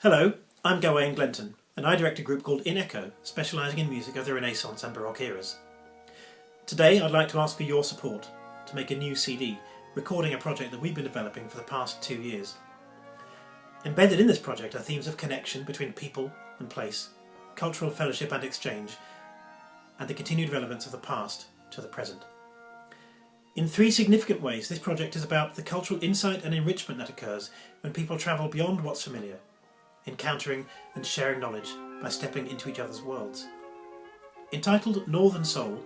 Hello, I'm Gawain Glenton, and I direct a group called In Echo, specialising in music of the Renaissance and Baroque eras. Today I'd like to ask for your support to make a new CD, recording a project that we've been developing for the past 2 years. Embedded in this project are themes of connection between people and place, cultural fellowship and exchange, and the continued relevance of the past to the present. In 3 significant ways, this project is about the cultural insight and enrichment that occurs when people travel beyond what's familiar, encountering and sharing knowledge by stepping into each other's worlds. Entitled Northern Soul,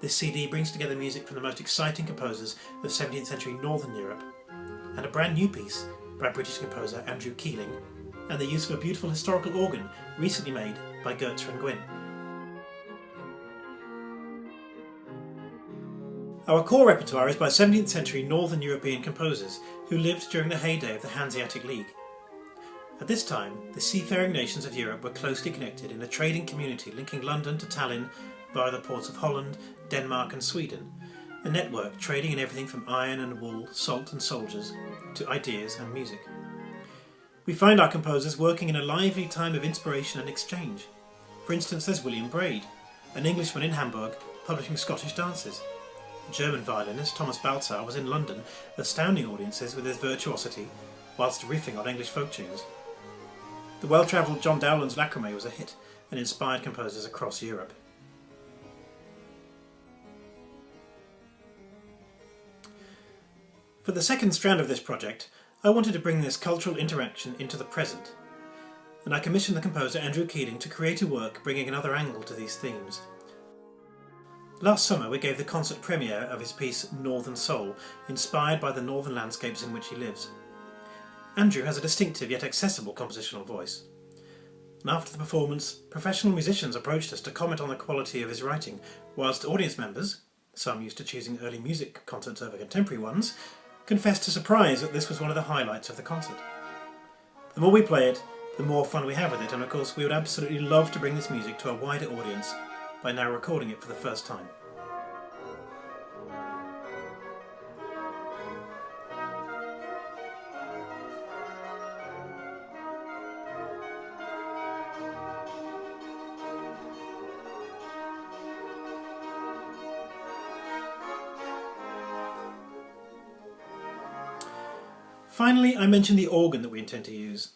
this CD brings together music from the most exciting composers of 17th century Northern Europe, and a brand new piece by British composer Andrew Keeling, and the use of a beautiful historical organ recently made by Gertrude Gwynn. Our core repertoire is by 17th century Northern European composers who lived during the heyday of the Hanseatic League. At this time, the seafaring nations of Europe were closely connected in a trading community linking London to Tallinn via the ports of Holland, Denmark and Sweden, a network trading in everything from iron and wool, salt and soldiers, to ideas and music. We find our composers working in a lively time of inspiration and exchange. For instance, there's William Braid, an Englishman in Hamburg publishing Scottish dances. German violinist Thomas Baltzar was in London, astounding audiences with his virtuosity whilst riffing on English folk tunes. The well-travelled John Dowland's Lacrimé was a hit and inspired composers across Europe. For the second strand of this project, I wanted to bring this cultural interaction into the present, and I commissioned the composer Andrew Keeling to create a work bringing another angle to these themes. Last summer we gave the concert premiere of his piece Northern Soul, inspired by the northern landscapes in which he lives. Andrew has a distinctive yet accessible compositional voice. And after the performance, professional musicians approached us to comment on the quality of his writing, whilst audience members, some used to choosing early music concerts over contemporary ones, confessed to surprise that this was one of the highlights of the concert. The more we play it, the more fun we have with it, and of course we would absolutely love to bring this music to a wider audience by now recording it for the first time. Finally, I mentioned the organ that we intend to use.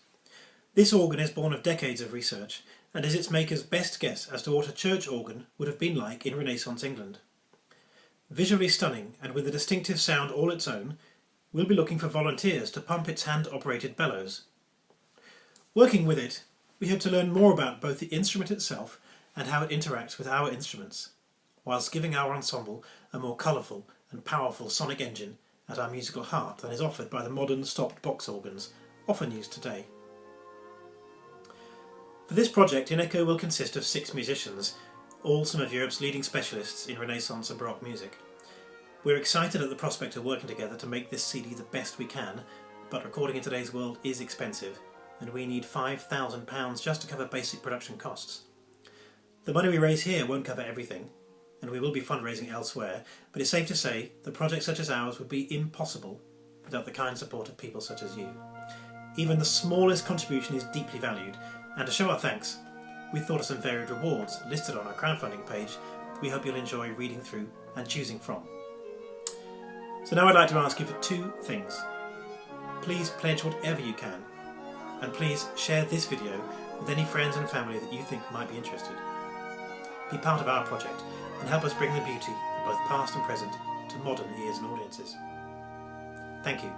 This organ is born of decades of research and is its maker's best guess as to what a church organ would have been like in Renaissance England. Visually stunning and with a distinctive sound all its own, we'll be looking for volunteers to pump its hand-operated bellows. Working with it, we hope to learn more about both the instrument itself and how it interacts with our instruments, whilst giving our ensemble a more colourful and powerful sonic engine at our musical heart than is offered by the modern stopped box organs often used today. For this project, In Echo will consist of 6 musicians, all some of Europe's leading specialists in Renaissance and Baroque music. We're excited at the prospect of working together to make this CD the best we can, but recording in today's world is expensive, and we need £5,000 just to cover basic production costs. The money we raise here won't cover everything, and we will be fundraising elsewhere, but it's safe to say that projects such as ours would be impossible without the kind support of people such as you. Even the smallest contribution is deeply valued, and to show our thanks, we've thought of some varied rewards listed on our crowdfunding page that we hope you'll enjoy reading through and choosing from. So now I'd like to ask you for 2 things. Please pledge whatever you can, and please share this video with any friends and family that you think might be interested. Be part of our project and help us bring the beauty of both past and present to modern ears and audiences. Thank you.